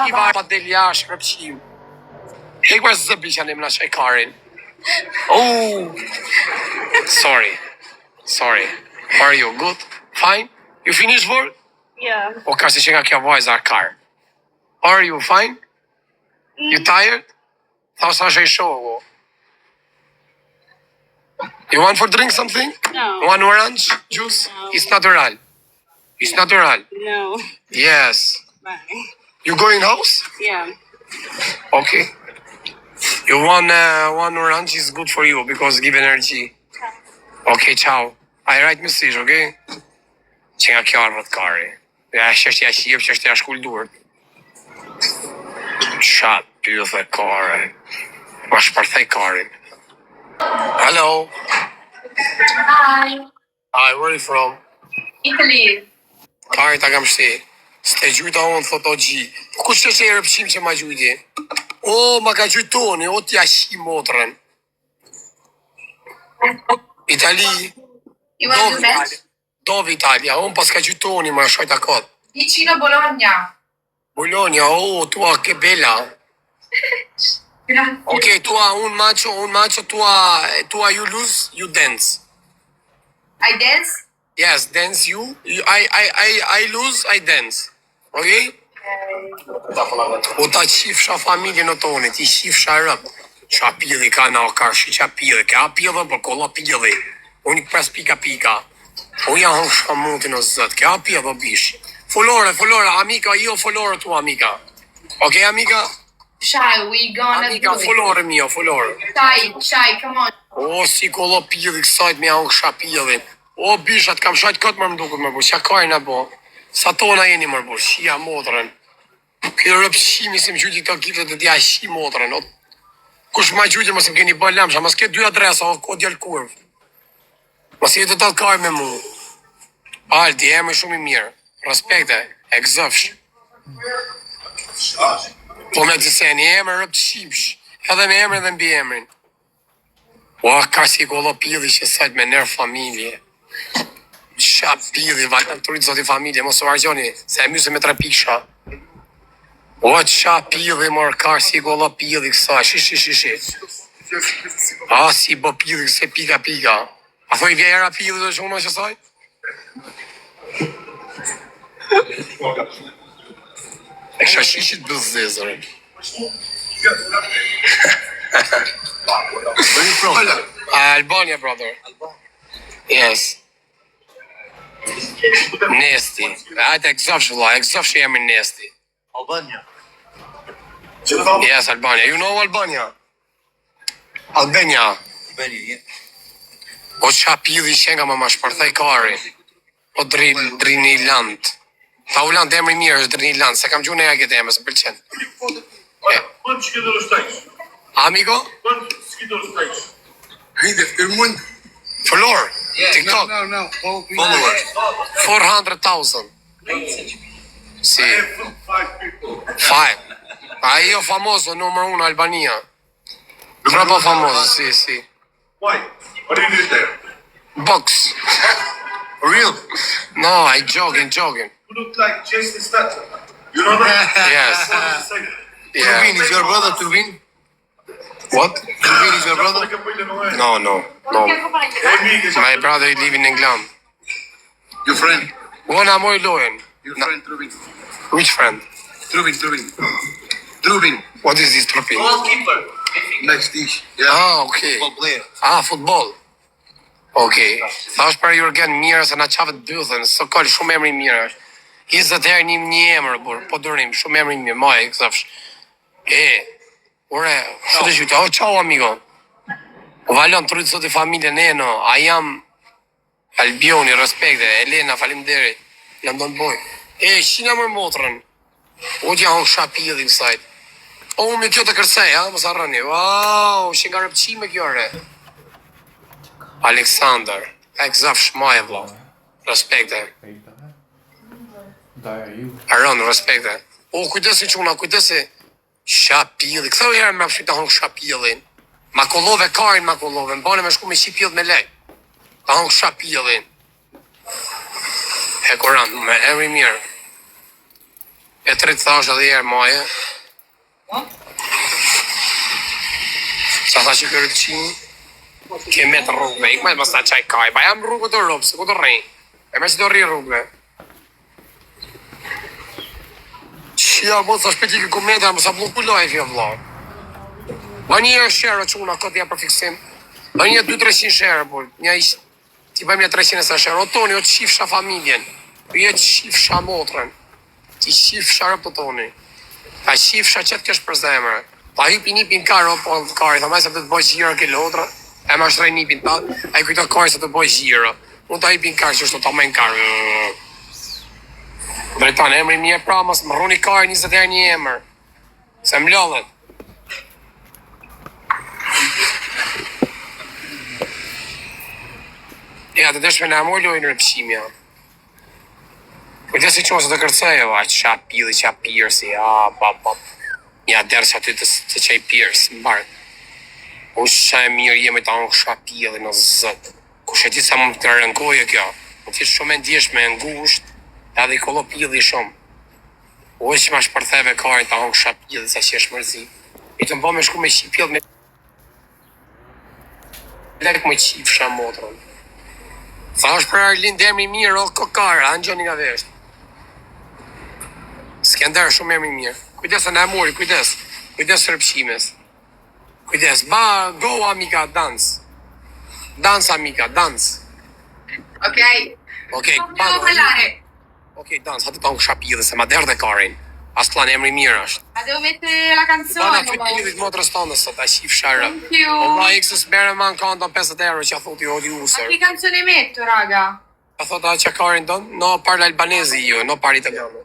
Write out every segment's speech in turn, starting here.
Shiva pa del jashtë rëpshim. Hekwa zëbi që anem na shaj karin. Oh, sorry. How are you? Good? Fine? You finished work? Yeah. O ka se që nga kjo vajza kar. How are you? Fine? You tired? Tha sa shaj show. You want for drink something? No. One orange juice? No. It's natural. It's natural. No. Yes. Bye. You going house? Yeah. Okay. You want one orange is good for you because give energy. Okay, ciao. I write message, okay? Që nga kjo armët kari. Ja, është ja shqip, që është ja shkulldur. Qatë pyth e kare. Ma shpërthej karin. Hello. Hi, Hi, where are you from? Italy. Kari ta kam shti. S'te gjujta unë, thot o gji. Po ku shte që e rëpshim që ma gjujti? O, ma ka gjujtoni, o t'ja shi motrën. Itali. You want to match? Dove Italia? Unë pas ka gjujtoni, ma shojta kod. Vicino Bologna. Bologna, oh, tua che bella. Grazie. Ok, tua un macho, tua you lose, you dance. I dance? Yes, dance you. I lose, I dance. Ok? O ta qifsha familjen o tone, ti qifsha rëp. Qa pili ka na o karshi, qa pili, ka pili për kolla pili. Unë i pres pika. O ja hong shamutin o zët, ka pili o bish. Folore, amica, io folore tua amica. Ok, amica? Shy, we gonna Amica, do it. folore mio, folore. Shy, come on. O, si kolla pili kësajt me hong shapili. O, bishat, kam shajt këtë më mdukët më bu, qa kajna bo. Sa tona jeni më bu, shia motrën. Këtë rëpshimi si më gjyti këto giftet të tja shi motrën. Kush ma gjyti më si më keni bë lamsha, mas ke dy adresa, o djel kurv. Mas jetë të kaj me mu. Aldi, e me shumë i mirë. Respekte, e gëzëfsh. Po me të seni, emër rëpshimsh. Edhe me emër dhe mbi emrin. Ua, ka si kolla pili që sajt me nërë familje. Qa pili, valë të rritë zoti familje, mos të vargjoni, se e myse me 3 piksha. O, qa pili, mor, ka si kolla pili kësa, shi. A, si bë pili këse pika. A thoi vjera pili dhe shumë që saj? E kësha shishit bëzezër. Where are you from? Albania, brother. Yes. Nesti. Ajde, e gëzofsh jemi Nesti. Albania. Yes, Albania. You know Albania? Albania. Albania, yeah. O qa pili shenga ma shpërthej kari. O drini land. Ta u land emri mirë është drini land. Se kam gjune ja këtë emës, më pëlqen. Quantos seguidores tens? Amigo? Quantos seguidores tens? Follower? TikTok? No. Followers. 400,000. Si. 5 people. 5. A io famoso, numero 1 Albania. Troppo famoso, sì. Why? What do you do there? Box. Real? No, I joking. You look like Jason Statham. You know that? Yes. Turbin Yeah. is your brother, Turbin? What? Turbin is your brother? No. My brother is living in England. Your friend? Una moj lojen. Your friend, Turbin. Which friend? Turbin. What is this trophy? Goalkeeper. Next dish. Yeah. Ah, okay. Football player. Futbol. Okay. Thash për Jurgen mirë se na qavet dythën, së kol shumë emri mirë. 20 herë një emër, po durim, shumë emri mirë, maj, kësafsh. Ore, që të gjyte, ciao amigo. O valon, të rritë sot i familje, no, a jam Albioni, respekte, Elena, falimderit, jam do në boj. Shina më motrën, o t'ja hong shapili kësajt. O, me kjo të kërsej, ha, mos arrani. Wow, shi nga rëpqime kjo, re. Aleksandar, e këzafsh maj, vla. Respekte. Aron, respekte. O, kujdesi quna, kujdesi. Shapili, këthau herë me apshit të hong shapilin. Ma kollove karin, më bane me shku me shipil me lej. Ta hong shapilin. E koran, me emri mirë. E 3 thash edhe herë maje. Sa thash që kërë këqimi? Keme të rrugëve, ik me të mësta qaj kaj, ba jam rrugë të rrugë, se ku të rrejnë. E me që të rri rrugëve. Qia, bo, sa shpeti kë komendë, më sa bloku live, jo, vla. Ba një e share, quna, këtë ja për fiksim. Ba një 200-300 share, bo, një ishë, ti bëjmë një 300 e sa share. O Toni, o të shifësha familjen, o je të shifësha motrën, ti shifësha rëpë të Toni. Ta shifësha qëtë kësh për zemër. Ta hypi nipin karë, o po në karë, ta majse të të bëjë gjira ke lotra. E ma shtrej nipin ta, a i kujto karë se të bëjë gjira. Unë ta hypin karë, që është të ta majnë karë. Drejtan, emri mje pra, mos më rruni karë 20 herë një emër. Se më lodhet. Ja, të deshme në amoj lojnë në rëpshimja. Kujtës i qonë se të kërcejo, a qa pili, qa pirësi, ja derë që aty të qaj pirës, më barë. O shë e mirë jemi ta unë kësha pili në zëtë. Kushe ti sa më të rënkoje kjo. Më ti shumë e ndjeshme, ngusht, edhe i kollo pili shumë. O që ma shpërtheve karin ta unë kësha pili, sa që është mërzi. I të mba me shku me qi pili me... Lek me qi fësha motrën. Tha është për Arlin demri mirë, o kokara, anë gjoni nga veshtë. Skender shumë emri mirë. Kujdes e në amori, kujdes. Kujdes rëpshimes. Kujdes, ba, go amiga, dance. Dance amiga, dance. Ok? Ok, Non devo ballare. Ok, dance, hati ta unë kësha pili, se ma derdhe karin. As plan emri mirë është. Ma devo mettere la Bana canzone. këtë pilit motrës tonë sot, a shif sharë. Thank you. Ola X-ës bere man konta 50 euro që a thoti odi Ma usër. che canzone metto, raga? A thota që karin tonë, no parla albanezi ju, no par italiano.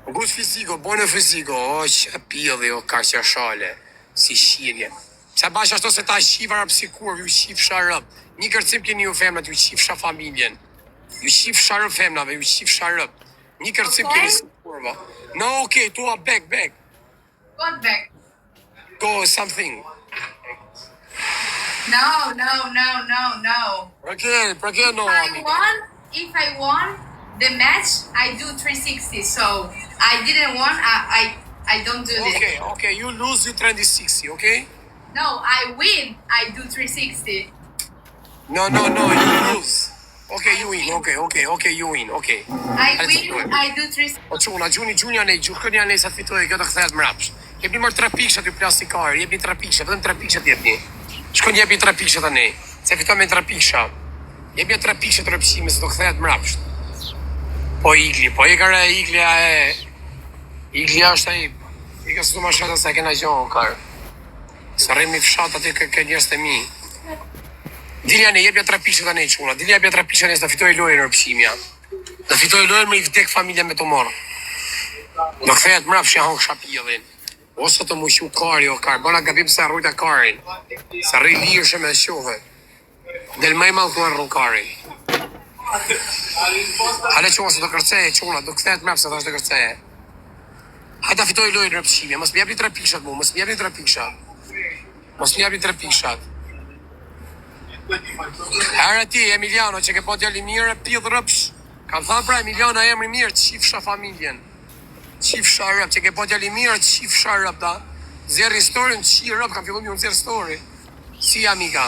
Gust fiziko, bojnë fiziko, o që pili, o ka që shale, si shirje. Se bash ashtu se ta shiva rëpë si kur, ju shif sharëp. Një kërcim keni ju femnat, ju shif sha familjen. Ju shif sharëp femnave, ju shif sharëp. Një kërcim keni si kurva. No, okay, tua back. What back? Go something. No. Për ke no, amiga. If I won the match, I do 360. So I didn't won. I don't do this. Okay, you lose, you 360, okay? No, I win. I do 360. No, you lose. Okay, you win, okay, you win, okay. I win. I do 360. O quna, gjuni anej, gjukën janej sa të fitoj, kjo të këthet më rapsh. Jepni mërë 3 pikshat ju plastikarë, jepni 3 pikshat, vetëm 3 pikshat jepni. Shkon jepni 3 pikshat anej, se fitoj me 3 pikshat. Jepni 3 pikshat të rëpshime, se të këthet më rapsh. Po igli, po ikare iglja e... Iglja është ai, i ka sëtu ma shata se kena gjohë, karë. Së rremi fshat aty ke njërës të mi. Dilja ne, jepja 3 pikshat anej quna, dilja jepja 3 pikshat anej, së të fitoj lojën rëpshimja. Të fitoj lojën me i vdek familja me të morë. Do kthehet mrap që hong shapillin. Ose të mushu kari o kar, bona gabim se arrujta karin. Se rri lirëshe me shuhe. Del më i malë të arru karin. Hale quna se do kërceje, quna, do kthehet mrap se do është të kërceje. Hajta fitoj lojnë në rëpshime, mos më jepni 3 pikshat mu, mos më jepni 3 pikshat. Mos më jepni 3 pikshat. Herë ti, Emiliano, që ke po djali mirë, pidh rëpsh. Kam thënë pra Emiliano emri mirë, të shifsha familjen. Qif sharëp, që ke po djali mirë, qif sharëp, da. Zerë historin, qi rëp, kam fillu mi unë zerë story. Si, amiga?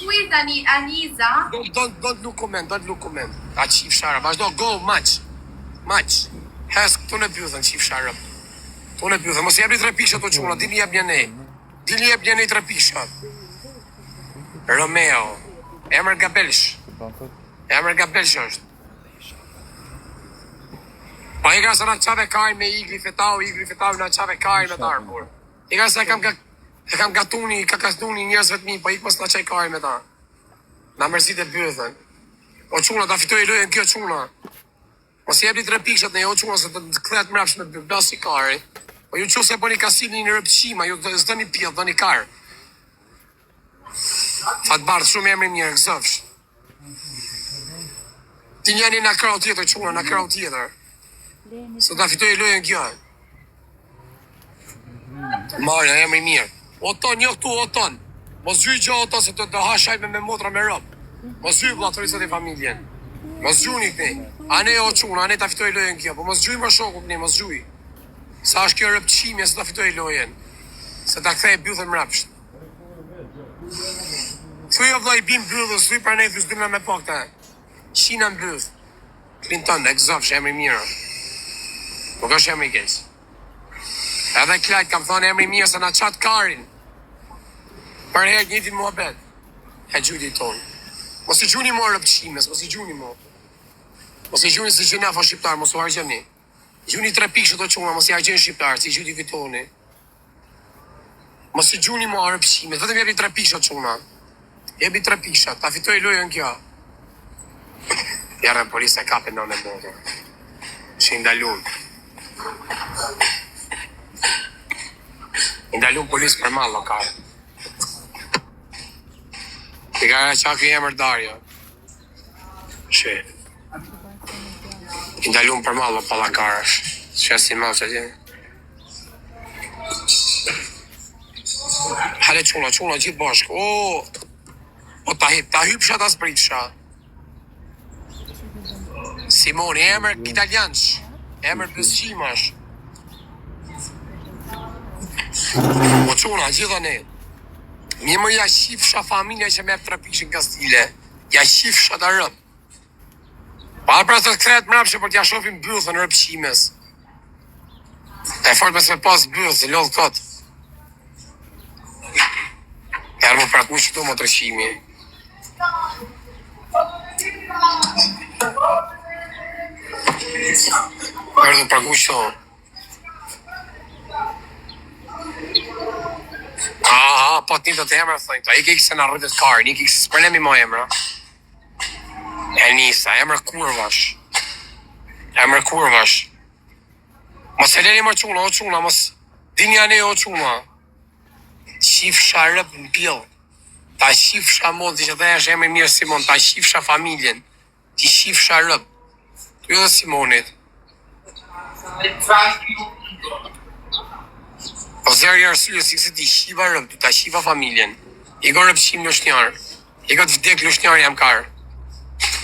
Who is Anisa? Don't look comment. A qif sharëp, vazhdo, go, match. Hes, këtu në pythën, qif sharëp. Tu në pythën, mos jebni 3 pishat të quna, dini jeb një nej. Dini jeb një nej 3 pishat. Romeo, emër Gabelsh. Emër Gabelsh është. Pa i ka se në qave kajnë me igli fetau në qave kajnë me ta arbur. I ka se e kam gatuni, ka kasduni njësve të mi, pa i pos në qaj kajnë me ta. Na mërzit e bëthën. O quna, ta fitoj e lojën kjo quna. Mos jebni 3 pikshat në jo quna, se të këthet mrapsh me basi kari. Po ju që se po një kasini një rëpshima, ju zdo një pjellë, do një karë. Fatë bardë, shumë emri mirë, gëzëfsh. Ti njeni në krau tjetër, quna, në krau tjetër. Se ta fitoj e lojën kjo. Marja, emri mirë. Oton, jo këtu, oton. Mos gjyj gjë oton se të hashaj me motra me rob. Mos gjyj vllatorisat e familjen. Mos gjuni këni. Ane o quna, ane ta fitoj lojën kjo, po mos gjyj më shoku këni, mos gjyj. Sa është kjo rëpqimje se ta fitoj lojën. Se ta kthej byllën mrapsht. Thuj o vllai bim byllës, thuj për ne thys dyna me pakta. Shina në byllë. Clinton, e gëzofsh, emri mirë. Nuk është emri keq. Edhe Klajt kam thonë emri mirë se na qatë karin. Për herë njëtin muhabet. E gjujti tonë. Mos i gjuni mo rëpqimes, mos i gjuni mo. Mos i gjuni se gjuni afo shqiptar, mos u hargjeni. Gjuni 3 pikë të quna, mos i hargjeni shqiptar, si gjuni fitoni. Mos i gjuni mo rëpqimes, vetëm jepi 3 pikë të quna. Jepi 3 pikë, ta fitoj lojën kjo. Jarën polisë e kape në motor. Që ndalun. Ndalun polisë për malë, ka. I ka qaku i emër Darja. Që. Ndalun për malë, pala karësh. Që si malë që tjenë. Hale quna, gjithë bashkë. O, ta hyp shat as prit shat. Simoni, emër italiansh. Emër pësqimash. O quna, gjitha ne. Një më ja shifsha familja që me 3 pikë Kastile. Ja shifsha të rëp. Pa pra të kthejt mrapshe për t'ja shofim bëllëthën rëpshimes. E fort me se pas bëllëth, se lodhë këtë. Erë më praku që tu më të rëshimi. Erë më praku që tu. Po t'nim të emra, thëjnë të, i ke se në rrëtët karë, i ke se s'përnemi mo emra. Elnisa, emra kurvash. Emra kurvash. Mos e leni më quna, o quna, mos dinja ne o quna. Shifsha rëp në pjellë. Ta shifsha mod, që dhe është emri mirë Simon, ta shifsha familjen. Ti shifsha rëp. Tu jo dhe Simonit. O zërë i arsye si këse ti shiva rëp, ta shiva familjen. I go rëpshim lushnjarë. I go të vdek lushnjarë jam karë.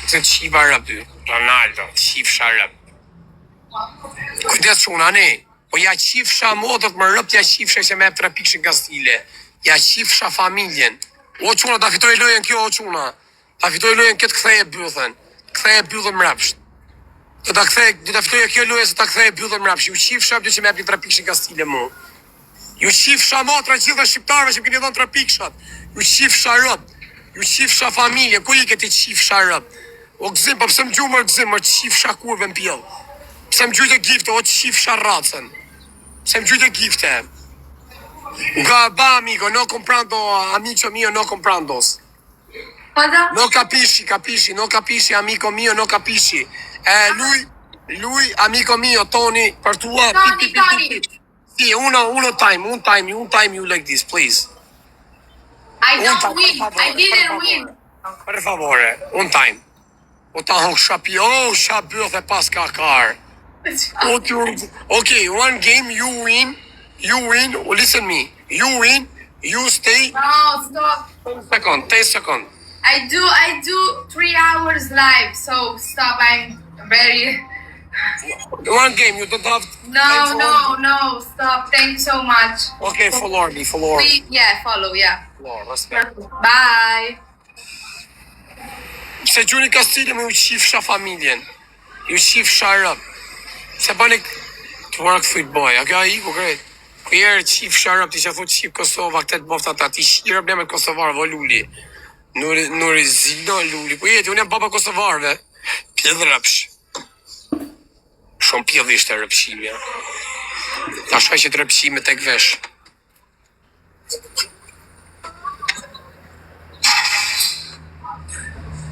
Se të shiva rëp ty. Ronaldo, shifsha rëp. Kujdes quna, ne. Po ja qifsha modët më rëp, ja qifsha që me 3 pikë Kastile. Ja qifsha familjen. O quna, ta fitoj lojën kjo, o quna. Ta fitoj lojën këtë ktheje byllën. Ktheje byllën mrapsht. Do ta fitoj kjo lojë se ta ktheje byllën mrapsht. Ju qifsha që me 3 pikë Kastile mu. Ju qifsha motra gjithë dhe shqiptarve që këni dhënë 3 pikshat. Ju qifsha rëp. Ju qifsha familje. Ku i këti qifsha rëp? O gzim, po pëse më gjumë gzim, o qifsha kurve në pjellë. Pëse më gjujtë e gifte, o qifsha racën. Pëse më gjujtë e gifte. Nga ba, amigo, no comprando, amico mio, no comprandos. Cosa? No capisci, no capisci, amico mio, no capisci. Lui, amico mio, Tony, per tua... Tony. Sì, uno time, you like this, please. I don't win. I didn't win. Per favore, un time. O ta hok shapi, shabyrth e pas ka kar. Okay, one game, you win, listen me. You win, you stay. No, stop. 10 seconds. I do 3 hours live, so stop. I'm very... One game, you don't have... No, stop. Thank you so much. Okay, follow me. Follow, yeah. Follow, respect. Bye. Se gjuni Kastile me ju qifsha familjen. Ju qifsha rëp. Se bëni të work fit boy. A ka i ku krejt. Ku jerë qifsha rëp, ti që thot qif Kosova, këtë bofta ta, ti shirëp ne me Kosovar, vo Luli. Nuri zino Luli. Ku jeti, unë jam baba Kosovarve. Pjedh rëpsh. Shumë pjedh ishte rëpshimja. Ta shoj që të rëpshime tek vesh.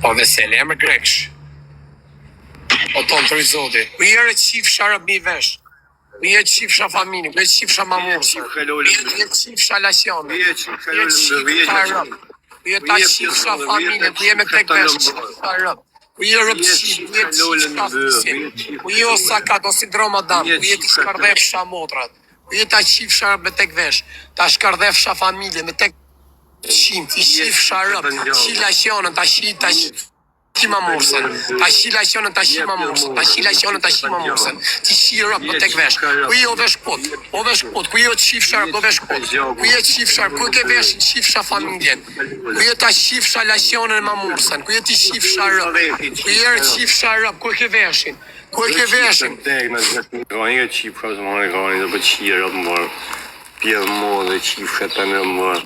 Po vesele, emër greksh. O tonë të rizodi. U jere qifsha rëbmi vesh. U jere qifsha familje, u jere qifsha mamusë. U jere qifsha lasjone. U jere qifsha rëb. U jere ta qifsha familje, u jere me tek vesh qifsha rëb. U jere rëbqim, u jere qifsha fusin. U jere osakat, o sindroma dam. U jere të shkardef shamotrat. Ku je ta qifsha me tek vesh, ta shkardhefsha familje me tek qim, ti qifsha rëp, qilacionën, ta shima morsën, ta qilacionën, ta shima morsën, ta qilacionën, ta shima morsën, ti shi rëp me tek vesh, ku je o vesh pot, ku je o qifsha rëp, o vesh pot, ku je qifsha rëp, ku ke vesh qifsha familjen, ku je ta qifsha lacionën ma morsën, ku je ti qifsha rëp, ku je qifsha rëp, ku ke veshin, ku ke veshin. Një qifra të marrë ka një të pëqirë të marrë pjedhë modhe, qifra të në marrë,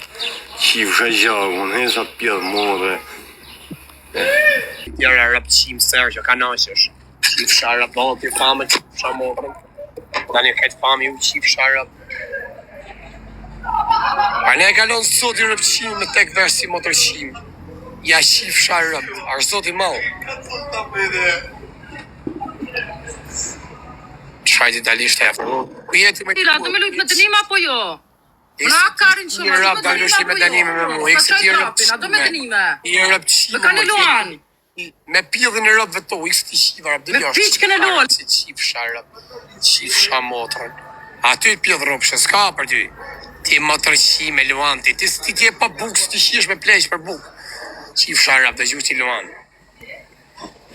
qifra gjakë, unë hesa pjedhë modhe. Tjera rëp qim sërë që ka nashësh, qifra rëp, do të famë qifra modrën, da një këtë famë ju qifra rëp. A ne e kalon zoti rëp qim me tek vesh si motër qim, ja qifra rëp, është zoti malë. Shajt italisht e ku jeti me Tira, do me lujt me dënim apo jo? Na karin shumë, një rap, da lështi me dënime me mu, ikse ti rëp qime. Do me dënime. I rëp qime, Me kanë luan. me pjellin e rëpve to, ikse ti shiva rëp, Me piqkën e lol. Si qifsha rëp, qifsha motrën. Aty pjell rëpshë, s'ka për ty. Ti motër qime, luan, ti e pa buk, ti shish me pleq për buk. Qifsha rëp, dhe gjuhë ti luan.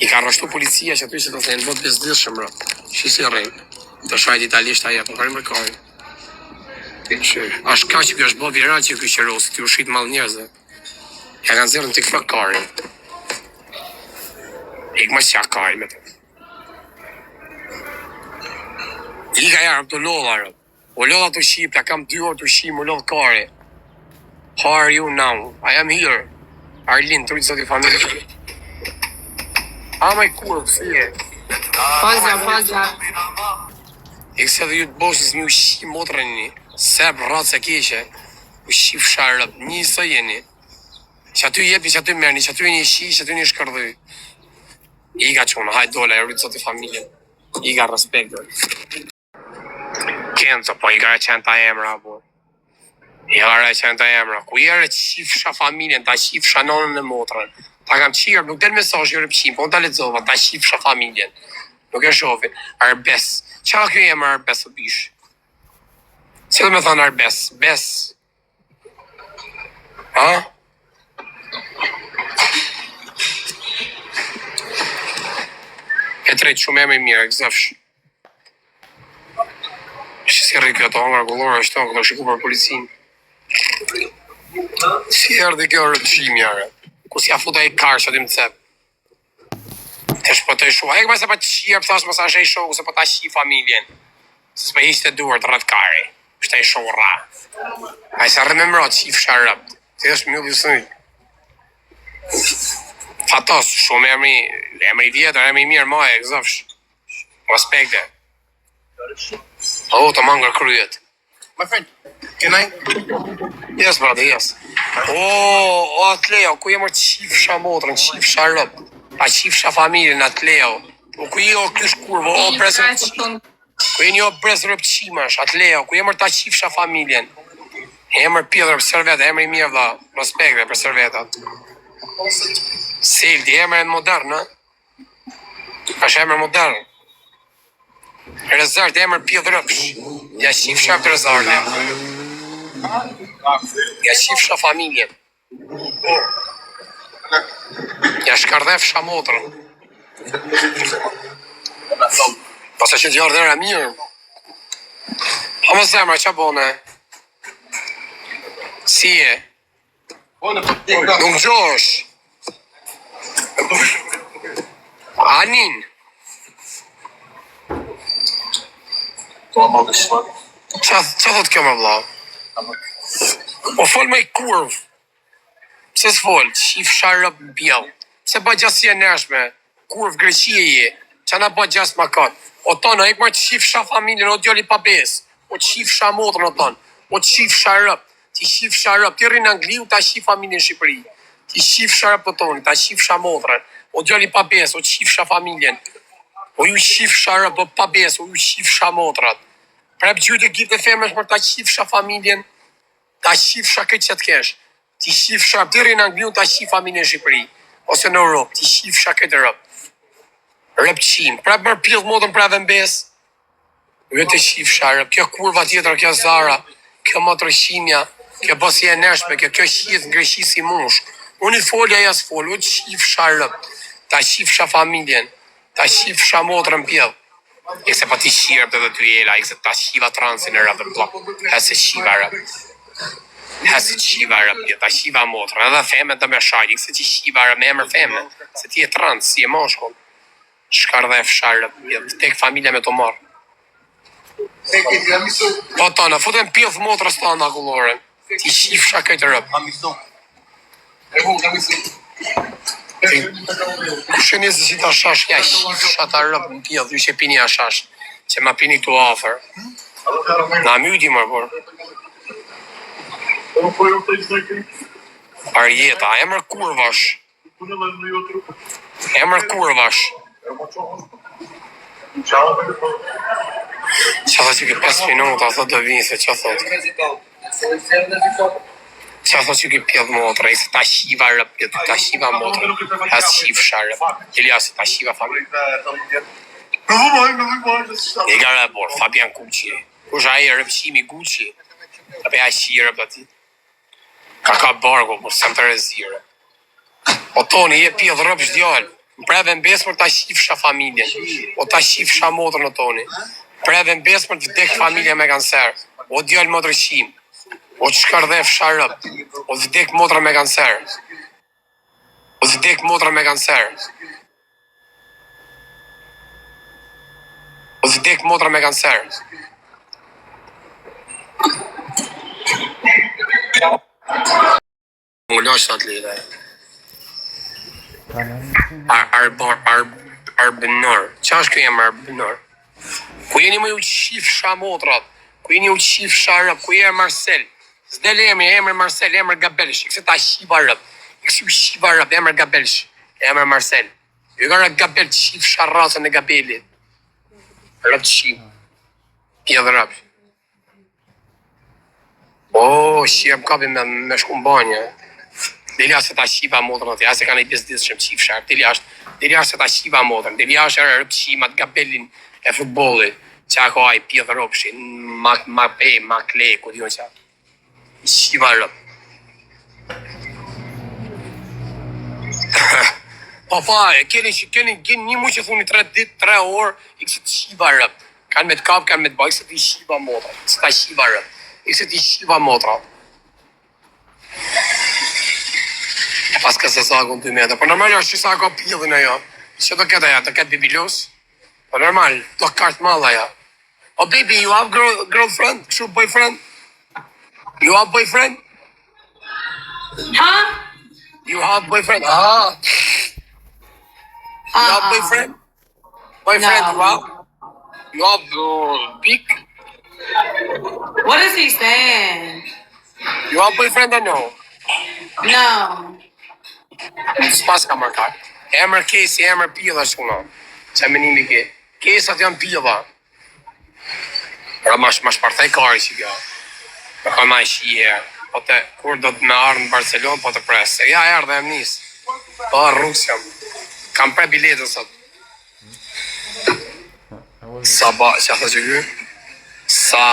I ka rështu policia që aty që të thejnë, bot bezdishëm rëp, shisi rejnë. Të shajt italisht aja, po karim e kajnë. Ashtë ka që kjo është bo viral që kjo që rosë, ty u shqit malë njerëzë. Ja kanë zirën të këfa karin. Ik më qja karin me të. I ka jarëm të lodha rëp. O lodha të shqip, ja kam 2 orë të shqip, o lodhë kari. How are you now? I am here. Arlin, të rritë zoti familje. Ama i kurë, si e. Pazja. E këse dhe ju të bosës një u shi motrën një, sep ratë se keqe, u shi fsharët, një së jeni, që aty jepi, që aty merni, që aty një shi, që aty një shkërdhy. I ka qonë, hajt dole, e rritë zoti familjen, i ka respekt. Kenzo, po i ka reqen ta emra, po. I ka reqen ta emra, ku i re qifsha familjen, ta qifsha nonën e motrën, ta kam qirë, nuk del mesazh jore pëqim, po në ta lexova, ta qifsha familjen. Nuk e shofi, Arbes. Qa kjo jemë Arbes o bish? Si do me thonë Arbes? Bes? Ha? E trejtë shumë e me mirë, këzëfsh. Që si rrë kjo të hongra kullore, është të këtë shiku për policinë. Si erdi kjo rëpëshim jare? Ku si a futa i karë që aty më cep? Të shpëtoj shumë. E këma se pa të shia, pëthash më sa është e shoku, se pa ta shi familjen. Se s'me ishte duar të rrët kari. Shte e shoku ra. A i se rrë me mërot, qif sharëp. Të është më bësëj. Fatos, shumë emri vjetër, emri mirë ma e këzëfsh. Respekte. O, të mangër kryet. My friend, can I? Yes, brother, yes. O, atleo, ku jemër qif shamotrën, qif sharëp. A qifsha familjen atë leo. O ku je o kysh kurvo, o presër ku je një o presër pëqimash, atë leo, ku jemër ta qifsha familjen. Emër pjedhër për servetë, emër i mirë dha, respekte për servetat. Sildi, emër e modern, në? Është emër modern. Rezart, emër pjedhër pësh. Ja qifsha për rezartë. Ja qifsha familjen. Ja shkardhefsha motrën. Pasa që t'jarë dhera mirë. Ha më zemra, qa bone? Si e? Nuk gjosh. Anin. Qa thot kjo më vlau? Po fol me i kurv. Pse s'fol, qif sharëp bjell. Se ba gjasë e nërshme, kurv Greqie je, që na ba gjasë ma katë. O tonë, e këma qif sha familjen, o djali pa besë, o qif sha motrën, o tonë, o qif sharëp, ti qif sharëp, ti rrinë Angliu, ta qif familjen Shqipëri, ti qif sharëp o tonë, ta qif sha motrën, o djali pa besë, o qif sha familjen, o ju qif sharëp, o pa besë, o ju qif sha motrat. Prep gjyte gjithë e femësh për ta qif sha familjen, ta qif sha këtë që të kesh. Ti shif sharp, ti rrinë Angliu, ta shif familjen Shqipëri, ose në Europë, ti shif sha këtë rëp. Rëp qim, prap mërë pjellë modën pra dhe mbes, Vetë shifsha, kjo kurva tjetër, kjo Zara, kjo motrëshimja, kjo bosi e neshme, kjo shqis ngreqi si mush. Unë i folja jas fol, unë shifsha rëp, ta shifsha familjen, ta shifsha motrën pjell. E se pa ti shirë të dhe ty jela, e se ta shiva transin e rëp dhe blok, hese shiva rëp. Hese shiva rëp, ta shiva motrën, edhe femen të me shajt, e se ti shiva rëp me emër femen, se ti e trans, si e moshkull. Shkar dhe e fsharë, tek familja me të marë. Po tona, foten pjellë motrës të anë akullore. Ti shifsha këtë rëp. Kushe njësë si ta shash, ja shifsha ta rëp në pjellë, ju që pini a shash, që ma pini këtu afer. Na myti më por. Arjeta, emër kurvash. Emër kurvash. Qa thot që ki 5 minuta, thot do vinë, se qa thot? Qa thot që ki pjellë motra, i se ta shiva rëp, ta shiva motra, as shifsha rëp, jelja se ta shiva familje. E ga rëpor, Fabian Gucci, kush a e rëpshimi Gucci, ape a shi rëp ati. Ka bargo, por sem të rezire. O toni, je pjellë rëp shdjallë. Preve në besë për ta shifsha familjen, o ta shifsha motrën në toni. Preve në besë për të vdek familje me kancer, o djallë motrëshim, o të shkardhef sharëp, o të vdek motrën me kancer. O të vdek motrën me kancer. O të vdek motrën me kancer. Më lash të atleta. Arbinor. Qa është kjo jemë Arbinor? Ku jeni më ju qifsha motrat? Ku jeni ju qifsha rëp? Ku jeni Marcel? S'del emri Marcel, emër Gabelsh. Ikse ta shiva rëp. Ikse shiva rëp, emër Gabelsh. Emër Marcel. Ju ka rëp Gabel qifsha rasën e Gabelit. Rëp qif. Pjedhë rëp. O, shqip kapi me shku në banje. Deli ashtë ta shiva motrën atë, asë e ka në i biznis që më qifsha, deli ashtë ta shiva motrën, deli ashtë e rëpshimat Gabelin e futbolit, që ako a i pjedhë rëpshin, ma klej, ku dion që shiva rëp. Pa, keni një mu që thuni 3 dit, 3 orë, i kësë të shiva rëp. Kanë me të kap, kanë me të bëjë, i kësë të shiva motrën, i kësë ta shiva rëp, i kësë të shiva motrën. Pas ka se sa ku në 2 meter. Po normal është që sa ka pjellin ajo. Që do ketë aja, do ketë bibilus? Po normal, do kartë mall aja. Oh baby, you have girlfriend? Kështu boyfriend? You have boyfriend? Huh? You have boyfriend? Ah. You have boyfriend? Boyfriend, No. you have? You have big? What is he saying? You have boyfriend or no? No. S'pas ka mërkar. Emër kesi, emër pjella shkuna. Që menimi ke. Kesat janë pjella. Pra ma shpartaj kari që kjo. Me ka ma shije. Po të kur do të me arë në Barcelon, po të presë. Ja, erdhe e më nisë. Po arë rrugës jam. Kam pre biletën sot. Sa ba, që a thë që kjo? Sa...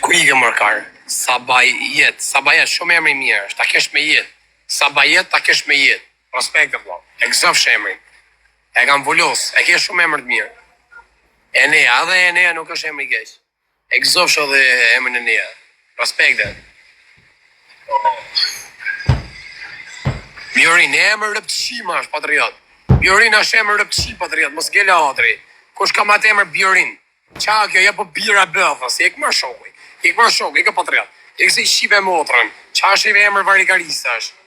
Ku i ke mërkar? Sa ba jetë, shumë emri mirë është, ta kesh me jetë. Sa ba jetë, ta kesh me jetë. Respekte, vlo. E gëzëf emrin. E kam vullos, e kesh shumë emër të mirë. E neja, edhe e neja nuk është emri kesh. E gëzëf edhe emrin e neja. Respekte. Bjorin, e emër rëpëqima është patriot. Bjorin është emër rëpëqi patriot, mos gele atri. Kush ka matë emër Bjorin? Qa kjo, ja po bira bëthë, se e këmër shokoj. I ke patriot. I kësi shive motrën. Qa është i emër varikarista është?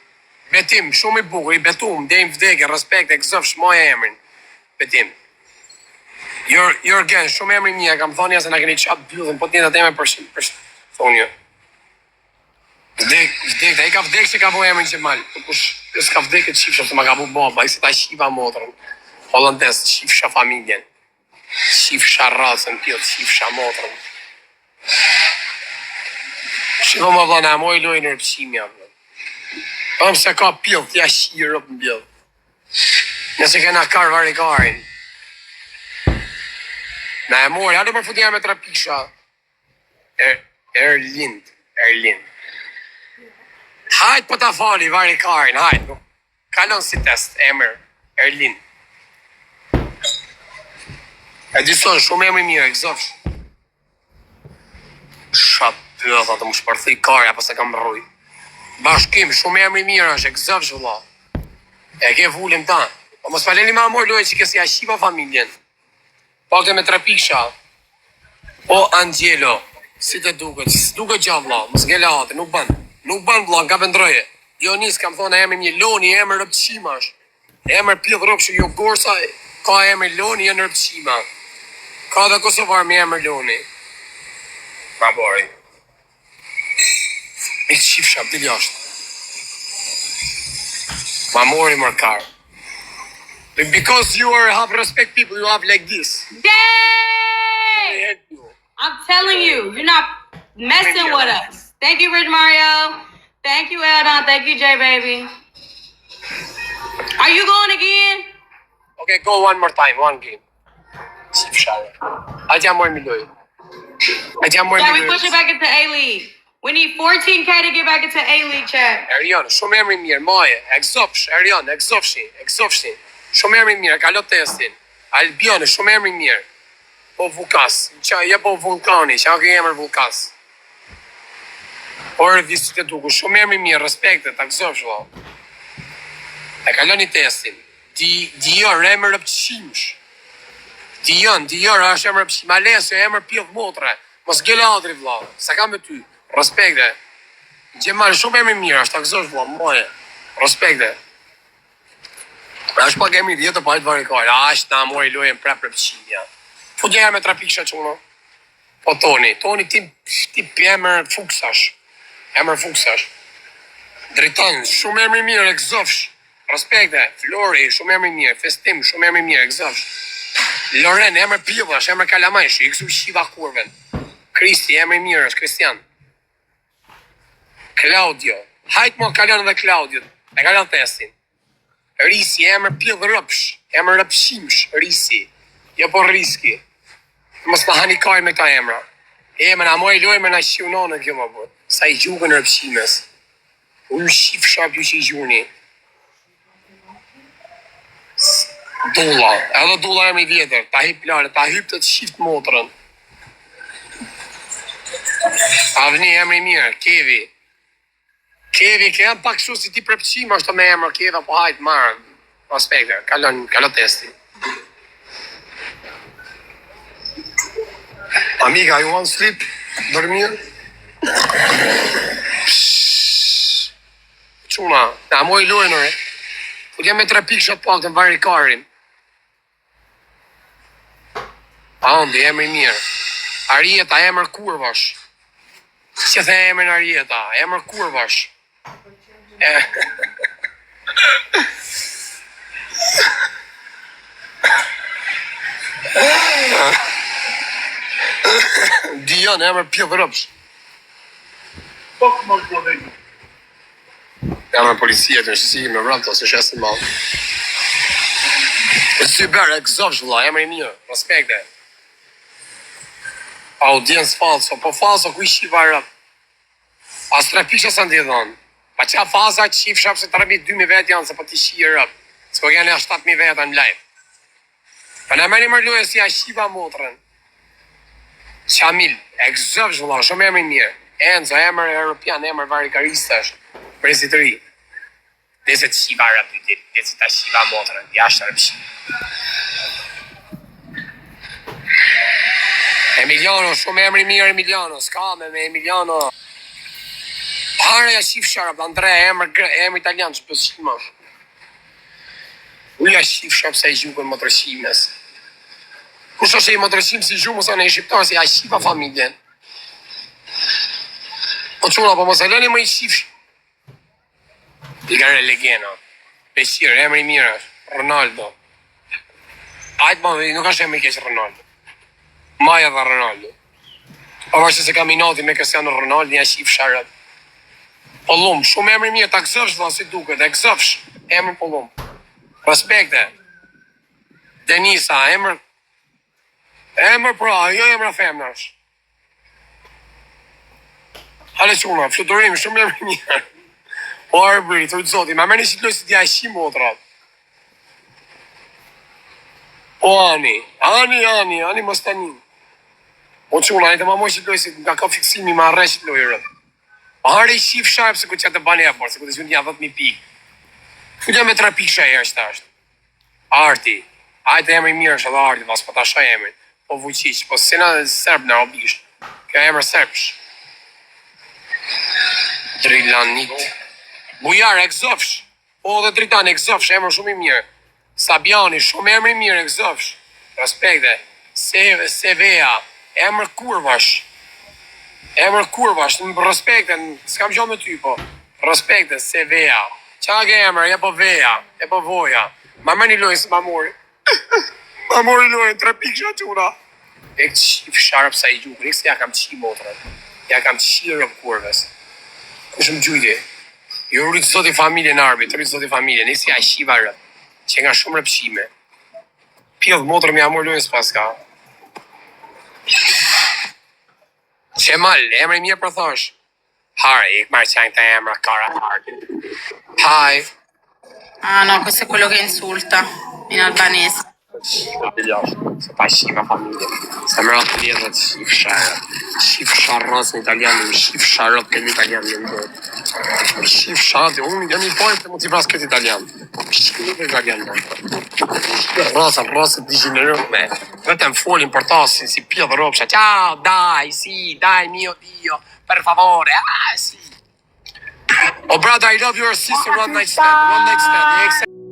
Betim, shumë i bukur, i betum, dejmë vdekje, respekt, e këzëf shmoja emrin. Betim. Jurgen, shumë emri mija, kam thonja se na keni qatë byllën, po t'njeta teme për thonja. Vdek, i ka vdek që ka po emrin që malë. Kush s'ka vdek e të shifsha, se ma ka po baba, i se ta shiva motrën. Hollandes, shifsha familjen. Shifsha rasën, pjot, shifsha motrën. Shiko më vla, na moj lojnë në rëpshimja, vla. Pëm se ka pjellë, t'ja shirë rëpë në bjellë. Nëse kena karë varikarin. Na e mori, hajde për futja me 3 pisha. Erlind. Hajde po ta fali, vari karin, hajde. Kalon si test, emër. Erlind. E dison, shumë emri mirë, egzofsh. Shat pëdha të më shpërthi karja, pas e kam rruj. Bashkim, shumë emri mirë është, egzofsh, vëlla. E ke vullim ta. Po mos faleni ma mor loje që kësi ashiva familjen. Pak me 3 pisha. O Angelo, si të duket, si duket gjavë vëlla, mos ngele hati, nuk ban vëlla, nga vendroje. Dionis kam thonë emri një Loni, emër rëpqima është. Emër pjedh rëpshë, jo gorsa, ka emër Loni, jenë rëpqima. Ka dhe Kosovar me emër Loni. Ma bori. Me qifsha, dili ashtë. Ma mori mërkar. Because you have respect people, you have like this. Yay! I'm telling you, you're not messing with us. Thank you, Rich Mario. Thank you, Eldon. Thank you, J Baby. Are you going again? Okay, go one more time, one game. Aja more miloj. Yeah, we push it back into A-League. We need 14K to get back into A-League, chat. Erion, shumë emri mirë, maje, egzofsh, Erion, egzofshin. Shumë emri mirë, kalo testin. Albion, shumë emri mirë. Po Vukas, je po Vulkani, që ke emër Vukas. Por visit e duku, shumë emri mirë, respektet, egzofsh, vëlla. E kaloni testin. Dior, emër rëpqimsh. Dior, është emër rëpqim. Alesio, emër pjedh motre. Mos gele adri, vëlla. Sa kam me ty. Respekte. Gjemal, shumë emri mirë, është egzofsh, vëlla, moje. Respekte. Është pak emri djetë pa hajtë varikare. Ashtë na mori lojen prep rëpqimja. Po gjeja me 3 pikësha që uno. Po Toni, ti emër fuksash. Dritan, shumë emri mirë, egzofsh. Respekte, Flori, shumë emri mirë, Festim, shumë emri mirë, egzofsh. Loren, emër pjedhash, emër kalamajsh, i kësu shiva kurven. Kristi, emër mirë është, Kristian. Claudio, hajtë mo kalon dhe Claudio, e kalon testin. Risi, emër pjedh rëpsh, emër rëpshimsh, Risi. Jo po riski. Mos më hani kaj me ka emra. Emër, a moj lojme na shiononë kjo më bërë. Sa i gjukën rëpshimes. Unë shif shap ju që i gjuni. Dulla, edhe Dulla emri vjetër, ta hip lare, ta hyp të shift motrën. Avni emri mirë, Kevi. Kevi, ke jam pak shu si ti prepqim është me emër Keva, po hajtë marë. Respekte, kalon testi. Amiga, you want sleep? Dormir? Quna, na moj lojnëre. Po jam me 3 pikëshat pak të vari karin. Andi, emri mirë. Arieta, emër kurvash. Që the emrin Arieta, emër kurvash. Dion, emër pjedh rëpsh. Fuck my brother. Emër policia të nëshësi me vrapta, se shesin malë. E sy berë, egzofsh vëlla, emër i mirë, respekte. Audiencë falso, po falso ku i shiva rëp. As 3 pisha sa ndi dhonë. Pa qa faza që shif shap se 3.000-2.000 vetë janë, se po ti shi rëp. Se po gjenë 7.000 vetë në live. Pa në meni mërluje si a shiva motrën. Qamil, egzofsh vëlla, shumë emër i mirë. Enzo, emër europian, emër varikarista është. Prezit të ri. Dese të shiva rëp, dese të shiva motrën, jashtë rëpshi. Emiliano, shumë emri mirë Emiliano, s'ka me Emiliano. Pare ja shif sharap, Andrea, emër italian që për shimash. Uja shif sharap se i gjukën më të rëshimes. Kush është e i më të rëshim si gjumë, sa në i shqiptarë, si ja shifa familjen. Po quna, po mos e lëni më i shif. Ligare Legena, Beshir, emri mirë është, Ronaldo. Ajtë më dhe, nuk është emri keqë Ronaldo. Maja dhe Ronaldo. Po vashtë se kam inati me Cristiano Ronaldo, një shif sharap. Pollum, shumë emri mirë, ta këzëfsh dhe si duket, e këzëfsh, emri Pollum. Respekte. Denisa, emër Emër pra, jo emra femnash. Hale quna, fluturim, shumë emër mirë. O arbëri, të zoti, ma mërni që të lojë si t'ja shi motrat. O Ani mos tani. O quna, e të ma moj që të lojë si nga ka fiksimi ma arre që të lojë rrët. Are i shif sharp se ku që të bani e por, se ku të zhjën t'ja 10.000 pikë. Futja me 3 pikë shaj është ashtë. Arti. Ajte emri mirë është edhe Arti, pas po ta shaj emri. Po Vučić, po sena serb në obisht. Kjo emër serbsh. Drilanit. Bujar, egzofsh. Po dhe Dritan, egzofsh, emër shumë i mirë. Sabiani, shumë emër i mirë, egzofsh. Respekte. Sevea, emër kurvash. Emër kurvash, në respekte, s'kam gjo me ty, po. Respekte, Sevea. Qa ke emër, e po veja, e po voja. Ma mërni lojnë se ma mori. Ma mori lojnë, 3 pikë shaquna. E këtë qif sharp sa i gjukë, se ja kam qi motrën. Ja kam qi rëp kurves. Kushëm gjujti. Jo rritë zoti familje në arbit, rritë zoti familje, nësi ja shiva rëp. Që nga shumë rëpshime. Pjellë motrën me amor lojnë s'pas ka. Qemal, emri mirë për thosh. Harry, ik marrë qajnë të emra kara Harry. Hi. Ah no, questo è quello che insulta in albanese. Se pa shiva familje. Se më ratë vjetët shif sharë. Shif sharros në italian, shif sharot këtë italian në ndërë. Shif sharot, unë jam I pojnë të mu t'i vras këtë italian. Shif në italian në ndërë. Rosët digenerëm me. Vetëm folin për tasin si pjë dhe ropsha. Ciao, dai mio dio, per favore, si. Oh brother, I love your sister, one night stand.